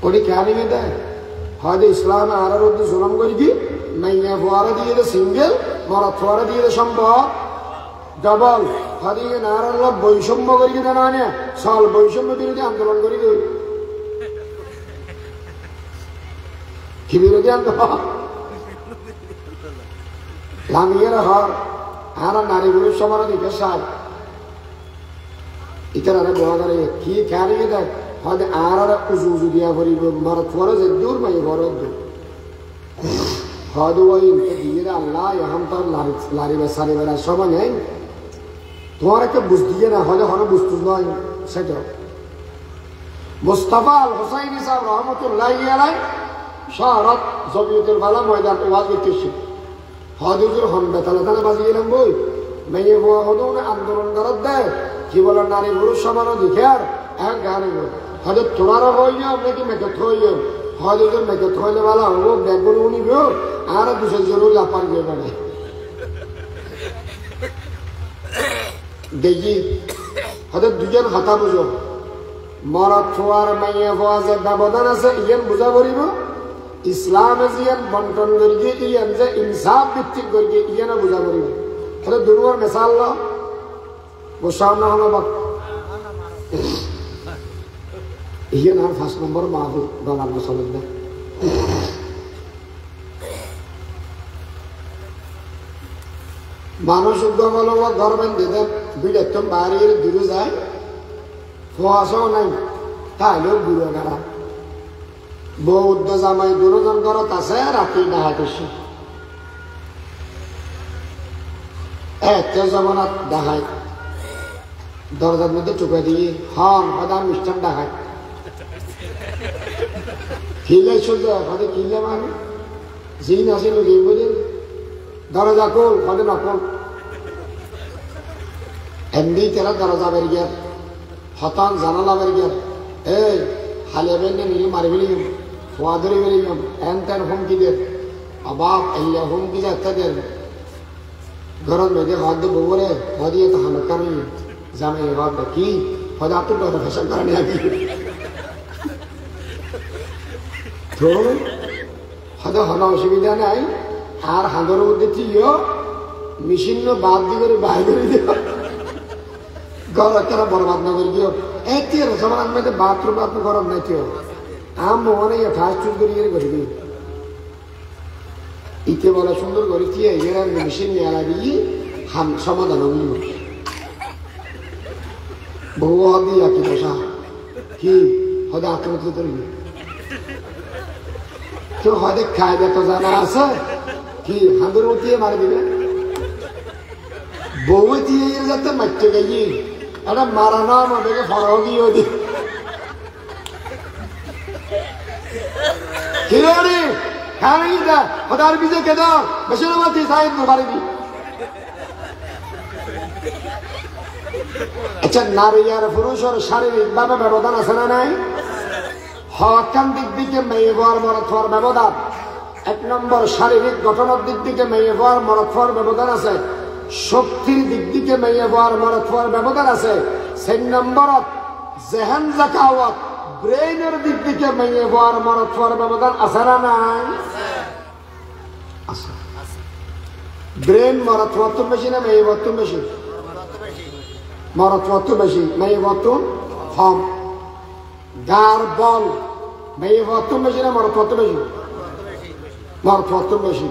ওটি কেন দেয় হয়তো ইসলাম আর জুলম করি কি মাইয়া ফোয়ারা দিয়ে সিঙ্গেল মরা ফোয়ারা দিয়ে সম্ভব ডবল হয়তো নারাল্লাহ বৈষম্য করি কিনা না নে সল বৈষম্য বিরোধী আন্দোলন করি তুই কি বিরোধী আন্দোলন লামিয়ে হর আর নারী পুরুষ সমান অধিকার চাই ইতার আরে বড় কি কেন দেয় হয়তো আর উজু উজু দিয়া করিব মরা ফোয়ারা যে দূর মাই বড় দূর হয়তো ওই দিয়ে আল্লাহ এখন তো লারিবার সারিবার সময় নেই তোমার একটা বুঝ দিয়ে না হয়তো হলো বুঝতে নয় সেটা মুস্তাফা আল হোসাইন সাহেব রহমতুল্লাহ আলাই শহরত জমিয়তুল ফালা ময়দান ওয়াজ করতেছি হয়তো হন বেতালে তালে বাজি গেলাম বই মেয়ে হওয়া হতো আন্দোলন করার দেয় কি বলে নারী পুরুষ সমান অধিকার এক গানে হয়তো তোমারও হইল নাকি মেকত হইল হয়তো মেকত হইলে ভালো হবো ব্যাগগুলো উনিব আর দুশো জরুর লাপার গিয়ে মানে দেখি হয়তো দুজন হাতা বুঝো মরদ ফোয়ার মাইয়া ফোয়া যে ব্যবধান আছে ইয়ান বুঝা করিব ইসলামে জিয়ান বন্টন করিয়ে ইয়ান যে ইনসাফ ভিত্তিক করিয়ে ইয়ানা বুঝা করিব হয়তো দুর্বর মেসাল গোসাম না হলো বা ইয়ান আর 5 নম্বর মাহবুব ডলার মসলদ না মানুষ উদ্যমল ঘর বেঁধে দেন বিড়েতম বাড়ির দূরে যায় ফোয়াশও নাই তাইলেও বুড়ো গাড়া বৌদ্ধ জামাই দুজন ঘরত আছে রাতি ডাহাইতেছে একটা জমানাত ডাহাই দরজার মধ্যে চুপে দিয়ে হন হয়তো মিষ্টান ডাহাই খিলে শুধু হয়তো কিনলে মানে জিন আসিল বুঝে দরজা কোল হয়তো না কোল এমনি তেরা দরজা বের গিয়ার হতান জানালা বের গিয়ার এই হালিয়া বেন নিলে মারি বেরিয়ে ফোয়া ধরে বেরিয়ে এন তেন হুমকি দের অবাক এলিয়া হুমকি যে একটা দের ঘরের মেয়েদে হয়তো বউরে হয়তো তো হামের কারণ জামাই ভাবটা কি হয়তো আপনার কথা ফেসার কারণে আর কি তো হয়তো হলো অসুবিধা নাই আর হাঁদরের মধ্যে থিও মেশিন বাদ দিয়ে করে বাইরে করে দিও ঘর একটা বরবাদ না করে দিও এই তির সমান আমি বাথরুম আপনি গরম নাই থিও আম মনে ফাস্ট ফুড করে দিই ইতে বলা সুন্দর করে থিয়ে এরা মেশিন নিয়ে লাগিয়ে সমাধান হইল বহু দিয়ে কি বসা কি হয়তো আত্মহত্যা করবি কেউ হয়তো খায় তো জানা আছে কি হাঁদুর মতিয়ে মারি দিবে বউ দিয়ে যাতে মারতে গেছি একটা মারানো আমাদেরকে ফরাও গিয়ে দি খিলাড়ি খানি দা হদার বিজে কে দাও বেশির মাতি সাইড মারি দি আচ্ছা নারী আর পুরুষের শারীরিক ভাবে ব্যবধান আছে না নাই হকান দিক দিকে মেয়ে হওয়ার মরদ হওয়ার ব্যবধান এক নম্বর শারীরিক গঠনের দিক দিকে মেয়ে হওয়ার মরদ হওয়ার ব্যবধান আছে শক্তির দিক দিকে মেয়ে হওয়ার মরদ হওয়ার ব্যবধান আছে 3 নম্বরত জেহেন জাকাওয়াত ব্রেইনের দিক দিকে মেয়ে হওয়ার মরদ হওয়ার ব্যবধান আছে না নাই আছে ব্রেন মরদ হওয়ার তো বেশি না মেয়ে হওয়ার তো বেশি মরদ হওয়ার তো বেশি মেয়ে হওয়ার তো কম গার বল মেয়ে হওয়ার তো বেশি না মরদ হওয়ার তো বেশি মরদ হওয়ার তো বেশি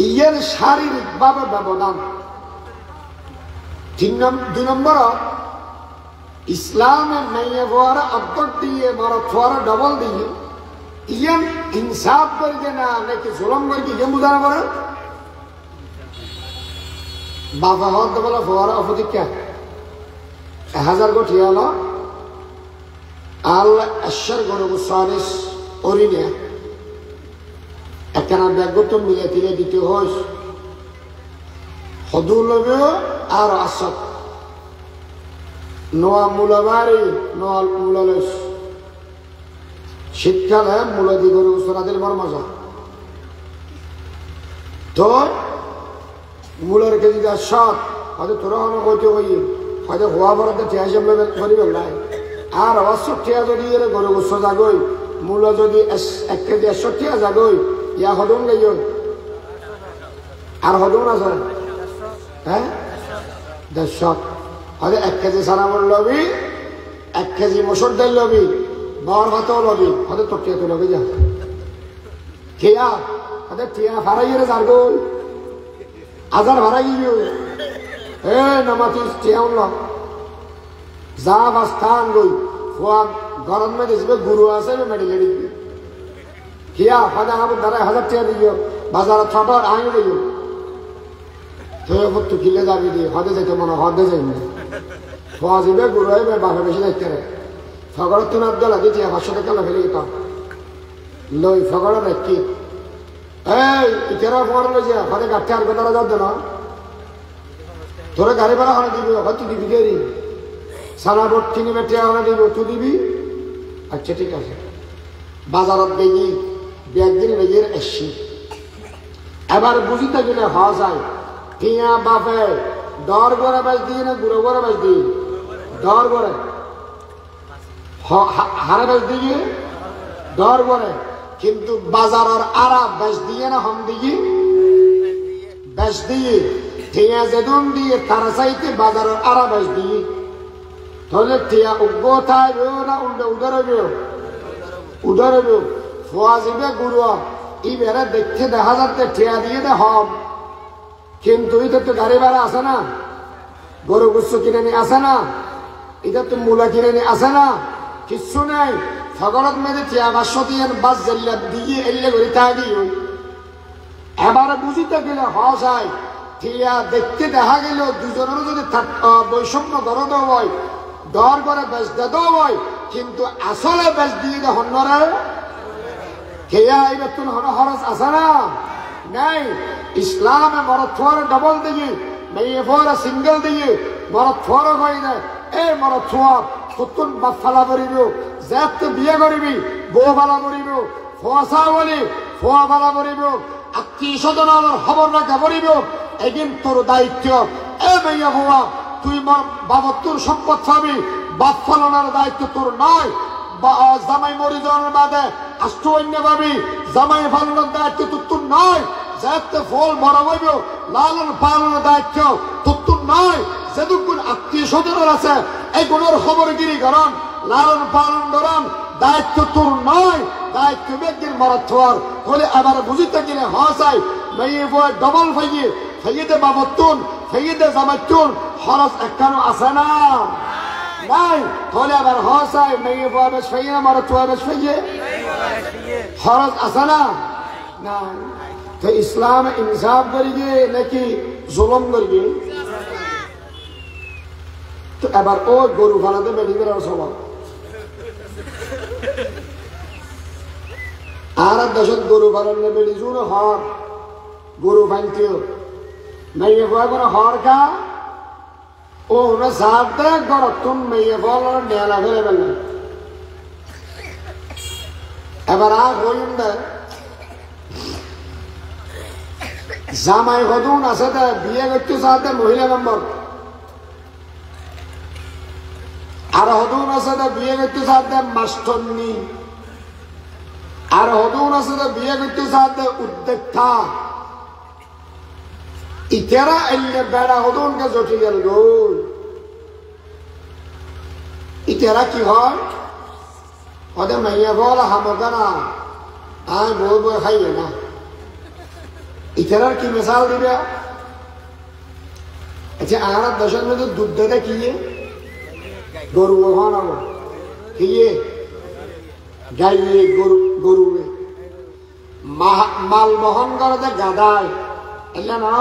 ইয়ার শারীরিকভাবে ব্যবধান। 2 নম্বর ইসলামে মেয়ে ফোয়ারা অর্ধক দিয়ে মরদ ফোয়ারা ডবল দিয়ে ইয়ান ইনসাফ করছে না নাকি জুলম করছে ইয়ে বুঝানো করে বাবা হদ বলে ফোয়ারা অপদীক্ষা 1000 কোটি হলো আল্লাহ আশার গরু সারিস অরিনিয়া একখানা ব্যাগত মিলে তিলে দিতে হয় হদু লবে আর আসত নোয়া মূলবাড়ি নোয়া মূললেশ শীতকালে মূলদি গরু সোনা দিল বড় মজা তো মূলের কেজি সৎ হয়তো তোরা হনো কইতে হই হয়তো হওয়া বরাতে ঠেয়া হিসেবে করি বেলায় আর অবশ্য ঠেয়া যদি এর গরু গুচ্ছ যাগই মূল যদি 1 কেজি 100 ঠেয়া যাগই ইয়া হদুন গাই আর হদুন আছে হ্যাঁ 150 হয়তো 1 কেজি সারা মূল লবি 1 কেজি মসুর ডাল লবি বর ভাতও লবি হয়তো তো ঠেয়া তো লবি যা ঠেয়া হয়তো ঠেয়া ফারাইয়ের যাগই আজার ভাড়াই এ নামাতি ঠেয়া উঠল যা বাস্তান গই ফোয়া গরম মেয়ে দিবে গুরু আছে মেডিকেল দিবি কিয়া হয়তো আমার দ্বারা 1000 টাকা দিও বাজারে ছোট আইন দিও তো কিলে যাবি দিয়ে হদে যেতে মনে হদে যাই না ফোয়া যাবে গুরু আইবে বাপে বেশি দেখতে রে ফগড়ের তো না গেলা দিতে 500 টাকা ফেলে দিতাম লই ফগড়ে রাখি এই ইতেরা ফোয়ার লই যা হদে গাঠে আর কথা যাবে না তোরা গাড়ি ভাড়া হলে দিবি হয়তো দিবি দেরি সারা বোট কিনে বেটে হলে দিব তুই দিবি আচ্ছা ঠিক আছে বাজারত দেখি ব্যাগদিন লেগে এসছি এবার বুঝিতে গেলে হওয়া যায় টিয়া বাপে দর করে বাজ দিয়ে না গুঁড়ো করে বাজ দিই দর করে হারে বাজ দিয়ে দর করে কিন্তু বাজারের আরা বাজ দিয়ে না হম দিই বাজ দিয়ে টিয়া যেদুন দিয়ে তারা চাইতে বাজারের আরা বাজ দিয়ে তাহলে টিয়া উগ্র থাকবে না উদারবে ফোয়া যাবে গুরু এবারে দেখতে দেখা যাচ্ছে টিয়া দিয়ে দে হম কিন্তু এটা তো গাড়ি ভাড়া আছে না গরু গুচ্ছ কিনে নিয়ে আসে না এটা তো মূলা কিনে নিয়ে আসে না কিচ্ছু নেই ফগরত মেয়েদে টিয়া 500 দিয়ে বাস জেল্লা দিয়ে এলে করে থাকি এবারে বুঝিতে গেলে হওয়া যায় টিয়া দেখতে দেখা গেল দুজনেরও যদি বৈষম্য গরদ হয় দর করে বেশ দেও হয় কিন্তু আসলে বেশ দিয়ে দে হন্নরে খেয়া এবার তুমি হরস আছে না নাই ইসলামে মরদ ফোয়ারে ডবল দিয়ে মেয়ে ফোয়ারে সিঙ্গেল দিয়ে মরদ ফোয়ারে হয়ে যায় এই মরদ ফোয়ার সত্তর বাপ ফালা করিব যেত বিয়ে করিবি বউ ফালা করিব ফোয়াশা বলি ফোয়া ফালা করিব আত্মীয় স্বজনের খবর রাখা করিব এদিন তোর দায়িত্ব এ মেয়ে ফোয়া তুই বাবার তোর সম্পদ পাবি বাপ ফালানোর দায়িত্ব তোর নয় জামাই মরি যাওয়ার বাদে আষ্ট অন্য পাবি জামাই ফালানোর দায়িত্ব তোর নয় যাতে ফল বড় হইব লালন পালনের দায়িত্ব তোর নয় যেটুকুন আত্মীয় স্বজনের আছে এগুলোর খবরগিরি করেন লালন পালন করেন দায়িত্ব তোর নয় দায়িত্ব ব্যক্তির মরদ থোয়ার বলে আবার বুঝিতে গেলে হসাই মেয়ে বই ডবল ফাইয়ে ফাইয়েতে বাবতুন ফাইয়েতে জামাতুন খরচ একখানো আছে না নাই তাহলে আবার হসাই মেয়ে বই বেশ ফাইয়ে না মরদ থোয়া বেশ ফাইয়ে খরচ আছে না না তো ইসলাম ইনসাফ করিবে নাকি জুলুম করিবে তো এবার ও গরু ফালাতে মেডিকেল স্বভাব আর দেশত গরু ফালালে বেড়িছুন হর গরু ফাইলতেও মেয়ে ফোয়া করে হর খা ও না সাপ দেখ গরতুন মেয়ে ফল নেলা ফেলে ফেললেন এবার আর হইন দেয় জামাই হদুন আছে বিয়ে করতে চাতে মহিলা নম্বর আর হদুন আছে বিয়ে করতে চাতে মাস্টরনি আর হদুন আছে বিয়ে করতে চাতে উদ্যোক্তা ইতেরা এলে বেড়া হদুনকে জটি গেল গো ইতেরা কি হয় ওদের মাইয়া বল হামকা না আয় বই বই খাইয়ে না ইতারার কি মিসাল দিবে? আচ্ছা আর দেশের মধ্যে দুধ দেয় কি গরু হন কি গাইয়ে গরু মাল বহন করে যে গাদায় এলে না।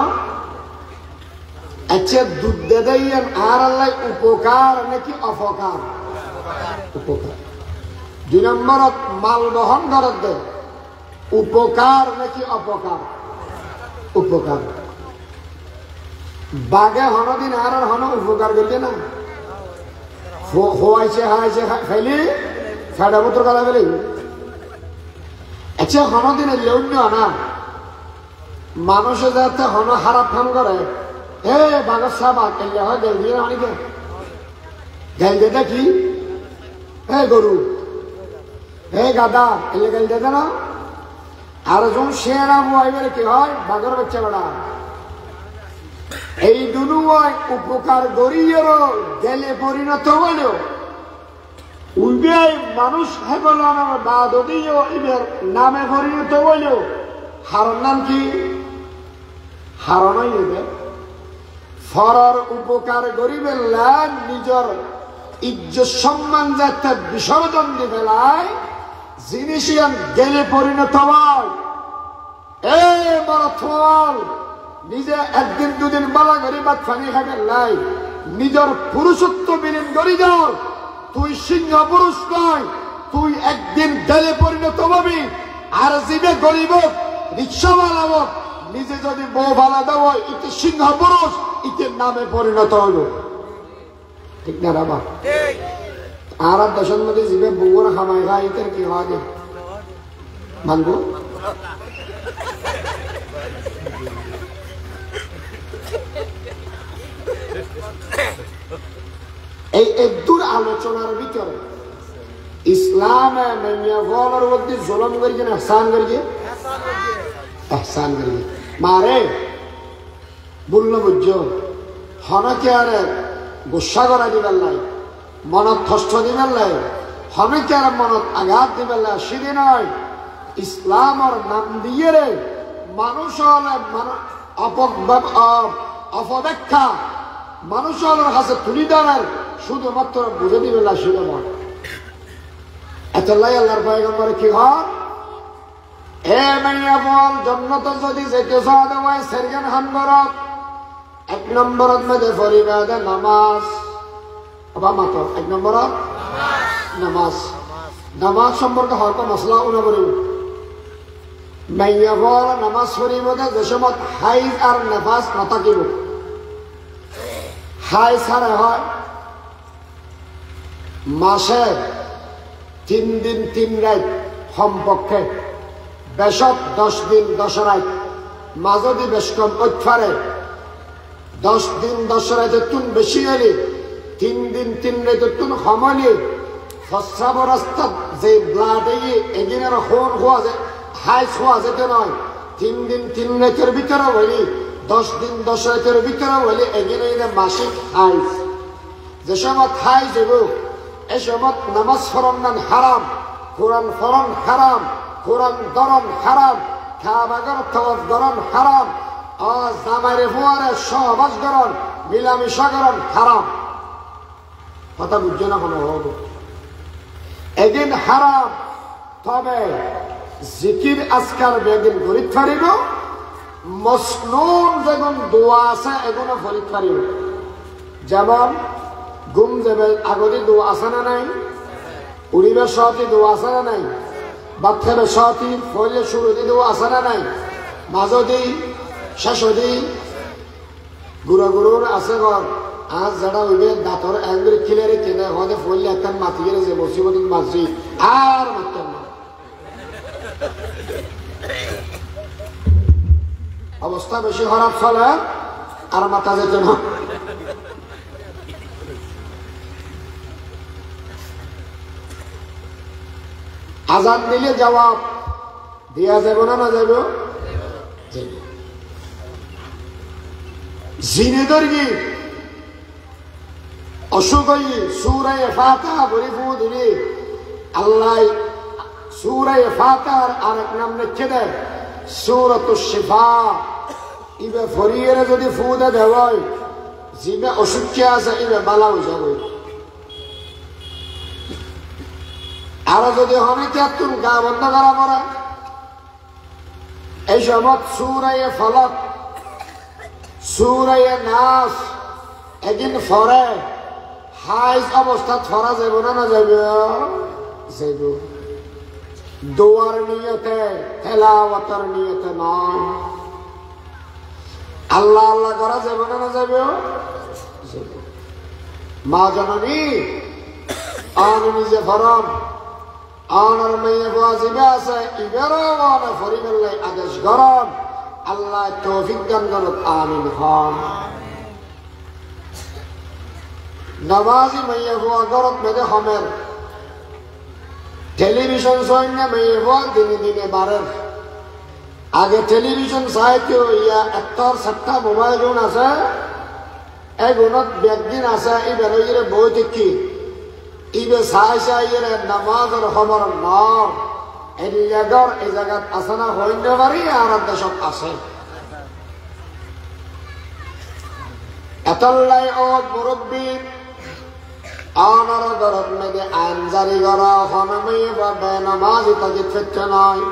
আচ্ছা দুধ দেয় আর আল্লাহ উপকার নাকি অপকার? উপকার। 2 নম্বরত মাল বহন করে দে উপকার নাকি অপকার? উপকার। বাঘে হনদিন আর হন উপকার করছে না, হওয়াইছে হাইছে খাইলি ফেডা পুত্র কালা ফেলি। আচ্ছা হনদিনের লৌন্য না মানুষে যাতে হন খারাপ কাম করে হে বাঘের সাবা কেলে হয় গেল দিয়ে অনেকে গেল দেটা কি হে গরু হে গাদা এলে গেল দেতে না। আর যখন শেরা বুয়াইবে কি হয় বাঘের বাচ্চা বেড়া। এই দুনুয়ায় উপকার গড়িয়েরও গেলে পরিণত হলেও উইবে মানুষ হেবল বাদিও এবার নামে পরিণত হলেও হারণ নাম কি? হারণই হইবে ফরর উপকার গরিবের নিজের ইজ্জত সম্মান যাতে বিসর্জন দিবে জিনিস গেলে পরিণত হয়। এই বড় থল নিজে একদিন দুদিন বালা করি বা ফানি খাবেন লাই নিজের পুরুষত্ব বিলীন করি যাও। তুই সিংহ পুরুষ নয়, তুই একদিন গেলে পরিণত হবি। আর জিবে গরিব রিক্সাওয়ালা হোক নিজে যদি বউ ভালা দেব ইতি সিংহ পুরুষ ইতির নামে পরিণত হইল। ঠিক না বাবা? আর দেশের মধ্যে জিবে বউর খামাই খা ইতের কি হয় মানব? এই একদূর আলোচনার ভিতরে ইসলামে মেয়ের মধ্যে জুলুম করিছে না এহসান করিছে? এহসান করিছে। মারে বলল বুঝছ হনকে আরে গুসা করা দিবেন নাই, মনত কষ্ট দিবেন নাই, হনকে আর মনত আঘাত দিবেন না। সেদি নয় ইসলামের নাম দিয়ে রে মানুষ অপব্যাখ্যা মানুষের কাছে তুলি দেওয়ার শুধুমাত্র বুঝে দিবে না শুধু মন। এতলাই আল্লাহর পয়গম্বর কি হয় এ মাইয়া বল জন্নত যদি যেতে চাওয়া দেওয়ায় সেরগান হান করত 1 নম্বরত মধ্যে ফরিবাদে নামাজ আবা মাত্র 1 নম্বরত নামাজ। নামাজ সম্পর্কে হয়তো মশলা উনাবরিব মাইয়া বল নামাজ পড়িব যে সময় হাইজ আর নেফাস নাথাকিব। হাই ছাড়া হয় মাসে 3 দিন 3 রাত সম্পর্কে বেশক 10 দিন 10 রাত মাজদি বেশ কম ওইফারে 10 দিন 10 রাতে তুন বেশি হলে 3 দিন 3 রাতে তুন কমালি প্রস্রাব রাস্তা যে ব্লাড এগিনের হন হওয়া যায় হাই হওয়া যেতে নয়। 3 দিন 3 রাতের ভিতরে হইলি 10 দিন 10 রাতের ভিতরে হইলে এগিনে মাসিক হাইজ। যে সময় হাই যাব এ সময় নামাজ ফরমান হারাম, কোরআন ফরন হারাম, কোরআন দরন হারাম, খাবাগর তওয়াফ দরন হারাম, জামাইরে ফুয়ারে সহবাস গরণ মিলামিশা গরণ হারাম। কথা বুঝছে না কোনো হবে এদিন হারাম। তবে জিকির আজকাল বেদিন করিত পারিব, মসনুন যেমন দোয়া আছে এগুলো করিত পারিব। যেমন ঘুম যাবে আগতে দোয়া আছে না নাই, উড়িবে সহতি দোয়া আছে না নাই, বাচ্চাবে সহতি ফলে শুরুতে দোয়া আছে না নাই, মাঝদি শেষদি গুড়া গুড়ুর আছে ঘর। আজ যারা হইবে দাঁতর একবারে খিলারে কেনে হতে ফলে একখান মাতি গেলে যে বসিবত মাঝি আর মারতাম না। অবস্থা বেশি খারাপ চলে আর মাথা যেত না। আজান দিলে জবাব দিয়া যাব না না যাব? জিনেদর কি অসুখ সূরায়ে ফাতিহা পড়িফু দিলে আল্লাহ সূরায়ে ফাতিহার আরেক নাম লিখে দেয় সূরাতুশ শিফা ইবে ফরিয়েরে যদি ফুদে দেওয়াই জিবে অসুখ আছে ইবে বালা হয়ে যাবে আর যদি হনিতে তুমি গা বন্ধ করা পড়ে এই সময় সূরায়ে ফলক সূরায়ে নাস একদিন ফরে হাইজ অবস্থা ফরা যাবে না যাবে যাইব দোয়ার নিয়তে তেলাওয়াতের নিয়তে নয় আল্লাহ আল্লাহ করা যাবে না যাবে মা জননী আন নিজে ফরম আনার মেয়ে ওয়াজিবে আছে ইবেরও ওয়ানা ফরিমেল্লাই আদেশ গরম আল্লাহ তৌফিক দান করুক আমিন হন নমাজি মেয়ে হওয়া গরত মেদে হমের টেলিভিশন সৈন্য মেয়ে হওয়া দিনে দিনে বাড়ের আগে টেলিভিশন সাহিত্য ইয়া একটা সাতটা মোবাইল গুণ আছে এগুণত ব্যক্তিন আছে ইবের ইয়ে বই দেখি ইবে চাই চাই ইয়ে নামাজের খবর নর এই জায়গার এই জায়গাত আছে না হইতে পারি আর দেশত আছে এতলাই ও মুরব্বী আনার গরত মেদে আইন জারি করা হনমে বা বেনামাজি তাকে ফেটে নয়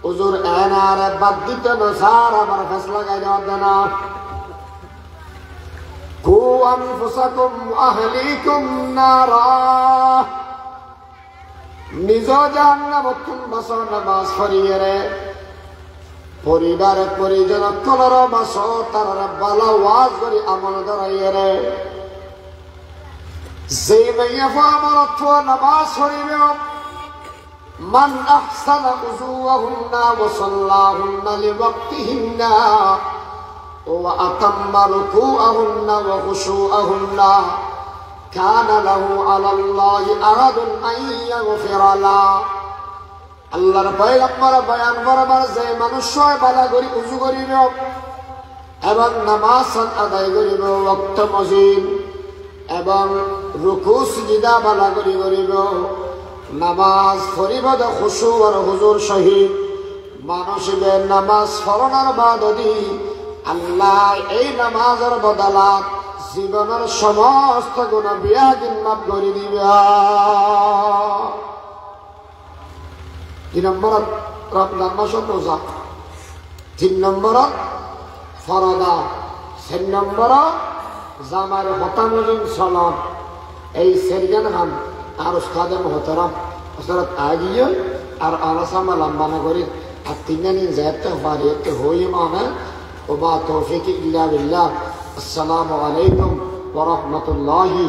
হুজুর এনারে বাদ দিতে না সার আবার ফেসলা গাই দেওয়া না কু আনফুসাকুম আহলিকুম নারা নিজ জাহান্নামত বাসো নামাজ পড়িয়ে রে পরিবার পরিজন কলর বাসো তার বালা ওয়াজ করি আমল ধরাইয়ে রে যে মেয়ে ফামরত নামাজ পড়িবে মান আহসানা উযুহুন্না ওয়া সাল্লাহুন্না লিওয়াক্তিহিন্না ওয়া আতাম্মা রুকুআহুন্না ওয়া খুশুআহুন্না কানা লাহু আলাল্লাহি আহাদুন আন ইয়াগফিরা লা আল্লাহর পয়গম্বর বয়ান বরাবর যে মানুষ বালা করি উযু করিবে এবং নামাজ আদায় করিবে ওয়াক্ত মজিদ এবং রুকু সিজদা বালা করি করিব নামাজ পড়িব খুশু আর হুজুর সহিত মানুষবে নামাজ পড়ার বাদদি আল্লাহ এই নামাজের বদলাত জীবনের সমস্ত গুনাহ বিয়াদিন মাফ করে দিবে 2 নম্বর রমজান মাসের রোজা 3 নম্বর ফরদা 4 নম্বর জামার হতামুলিন সলাত এই সেরগান খান আর উস্তাদে মোহতারাম হযরত আগিয়ে আর আলাসামা লম্বানা করে আর 3 দিন যাতে ফারিয়ত হই মানে ও বা তৌফিক ইল্লা বিল্লাহ আসসালামু আলাইকুম ওয়া রাহমাতুল্লাহি